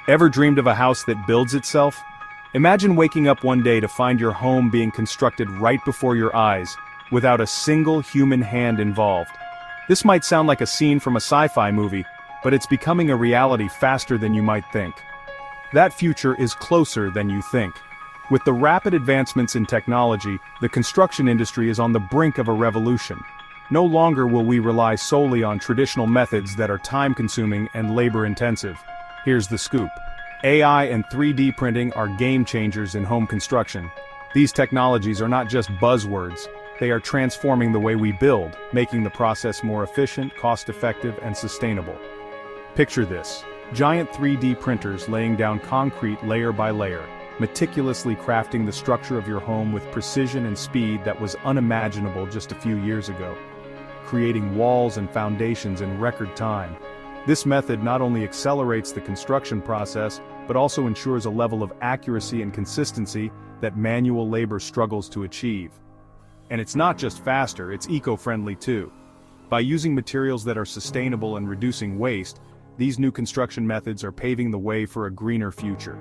Ever dreamed of a house that builds itself? Imagine waking up one day to find your home being constructed right before your eyes, without a single human hand involved. This might sound like a scene from a sci-fi movie, but it's becoming a reality faster than you might think. That future is closer than you think. With the rapid advancements in technology, the construction industry is on the brink of a revolution. No longer will we rely solely on traditional methods that are time-consuming and labor-intensive. Here's the scoop. AI and 3D printing are game changers in home construction. These technologies are not just buzzwords, they are transforming the way we build, making the process more efficient, cost-effective, and sustainable. Picture this: giant 3D printers laying down concrete layer by layer, meticulously crafting the structure of your home with precision and speed that was unimaginable just a few years ago, creating walls and foundations in record time. This method not only accelerates the construction process, but also ensures a level of accuracy and consistency that manual labor struggles to achieve. And it's not just faster, it's eco-friendly too. By using materials that are sustainable and reducing waste, these new construction methods are paving the way for a greener future.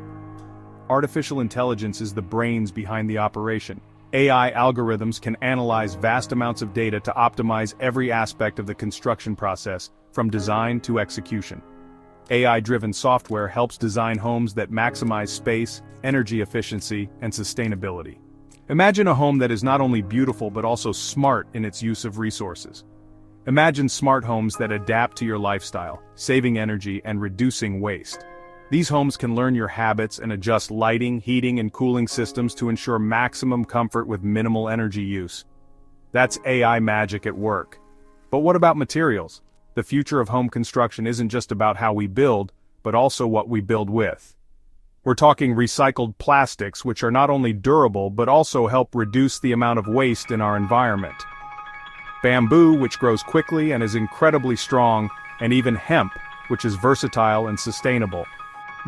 Artificial intelligence is the brains behind the operation. AI algorithms can analyze vast amounts of data to optimize every aspect of the construction process, from design to execution. AI-driven software helps design homes that maximize space, energy efficiency, and sustainability. Imagine a home that is not only beautiful but also smart in its use of resources. Imagine smart homes that adapt to your lifestyle, saving energy and reducing waste. These homes can learn your habits and adjust lighting, heating, and cooling systems to ensure maximum comfort with minimal energy use. That's AI magic at work. But what about materials? The future of home construction isn't just about how we build, but also what we build with. We're talking recycled plastics, which are not only durable but also help reduce the amount of waste in our environment. Bamboo, which grows quickly and is incredibly strong, and even hemp, which is versatile and sustainable.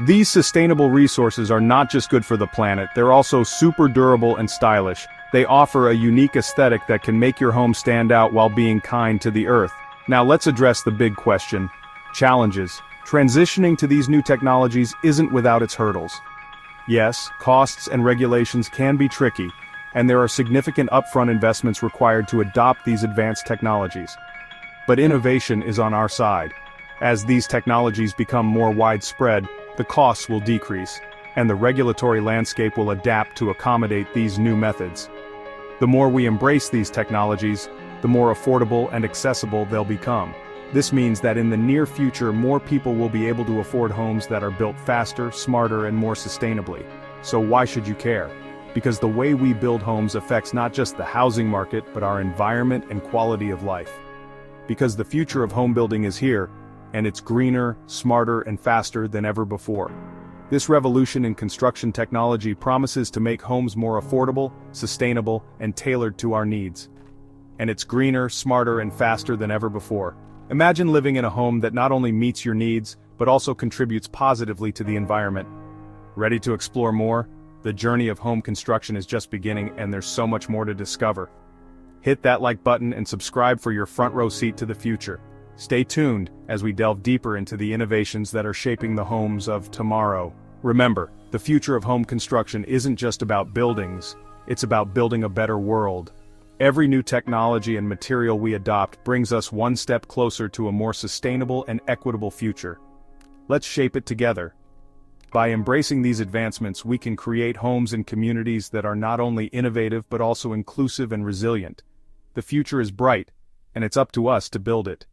These sustainable resources are not just good for the planet, they're also super durable and stylish. They offer a unique aesthetic that can make your home stand out while being kind to the earth. Now let's address the big question: challenges. Transitioning to these new technologies isn't without its hurdles. Yes, costs and regulations can be tricky, and there are significant upfront investments required to adopt these advanced technologies. But innovation is on our side. As these technologies become more widespread, the costs will decrease, and the regulatory landscape will adapt to accommodate these new methods. The more we embrace these technologies, the more affordable and accessible they'll become. This means that in the near future, more people will be able to afford homes that are built faster, smarter, and more sustainably. So why should you care? Because the way we build homes affects not just the housing market, but our environment and quality of life. Because the future of home building is here, and it's greener, smarter, and faster than ever before. This revolution in construction technology promises to make homes more affordable, sustainable, and tailored to our needs. And it's greener, smarter, and faster than ever before. Imagine living in a home that not only meets your needs, but also contributes positively to the environment. Ready to explore more? The journey of home construction is just beginning, and there's so much more to discover. Hit that like button and subscribe for your front row seat to the future. Stay tuned as we delve deeper into the innovations that are shaping the homes of tomorrow. Remember, the future of home construction isn't just about buildings, it's about building a better world. Every new technology and material we adopt brings us one step closer to a more sustainable and equitable future. Let's shape it together. By embracing these advancements, we can create homes and communities that are not only innovative but also inclusive and resilient. The future is bright, and it's up to us to build it.